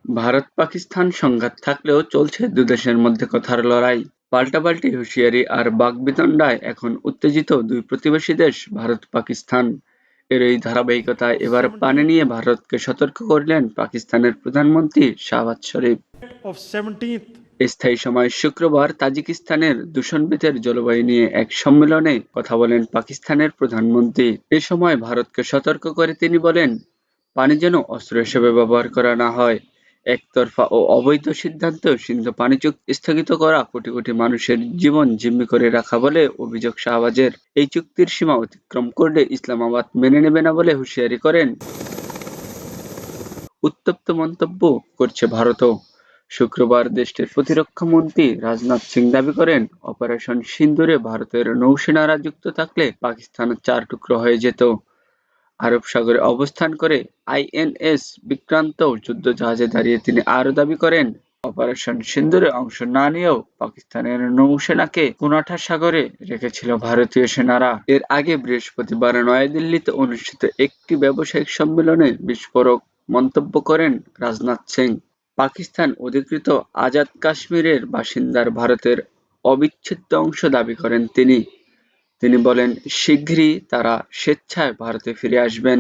ভারত-পাকিস্তান সংঘাত থাকলেও চলছে দুদেশের মধ্যে কথার লড়াই। পাল্টাপাল্টি হুঁশিয়ারি আর বাকবিতণ্ডায় এখন উত্তেজিত দুই প্রতিবেশী দেশ ভারত-পাকিস্তান। এর এই ধারাবাহিকতায় এবার পানি নিয়ে ভারতকে সতর্ক করলেন পাকিস্তানের প্রধানমন্ত্রী শাহবাজ শরীফ। of 17th স্থায়ী সময় শুক্রবার তাজিকিস্তানের দূষণবিদের জলবায়ু নিয়ে এক সম্মেলনে কথা বলেন পাকিস্তানের প্রধানমন্ত্রী। এ সময় ভারতকে সতর্ক করে তিনি বলেন, পানি যেন অস্ত্র হিসেবে ব্যবহার করা না হয়। একতরফা ও অবৈধ সিদ্ধান্ত সিন্ধু পানি চুক্তি স্থগিত করা কোটি কোটি মানুষের জীবন জিম্মি করে রাখা বলে অভিযোগ শাহবাজের। এই চুক্তির সীমা অতিক্রম করলে ইসলামাবাদ মেনে নেবে না বলে হুঁশিয়ারি করেন। উত্তপ্ত মন্তব্য করছে ভারতও। শুক্রবার দেশটির প্রতিরক্ষা মন্ত্রী রাজনাথ সিং দাবি করেন, অপারেশন সিন্দুরে ভারতের নৌসেনারা যুক্ত থাকলে পাকিস্তান 4 টুকরো হয়ে যেত। আরব সাগরে অবস্থান করে আইএনএস বিক্রান্ত যুদ্ধজাহাজে দাঁড়িয়ে তিনি আরও দাবি করেন, অপারেশন সিন্দুরে অংশ না নিয়েও পাকিস্তানের নৌসেনাকে কোনাঠা সাগরে রেখেছিল ভারতীয় সেনারা। এর আগে বৃহস্পতিবার নয়াদিল্লিতে অনুষ্ঠিত একটি ব্যবসায়িক সম্মেলনে বিস্ফোরক মন্তব্য করেন রাজনাথ সিং। পাকিস্তান অধিকৃত আজাদ কাশ্মীরের বাসিন্দার ভারতের অবিচ্ছেদ্য অংশ দাবি করেন তিনি। তিনি বলেন, শিগগিরই তারা স্বেচ্ছায় ভারতে ফিরে আসবেন।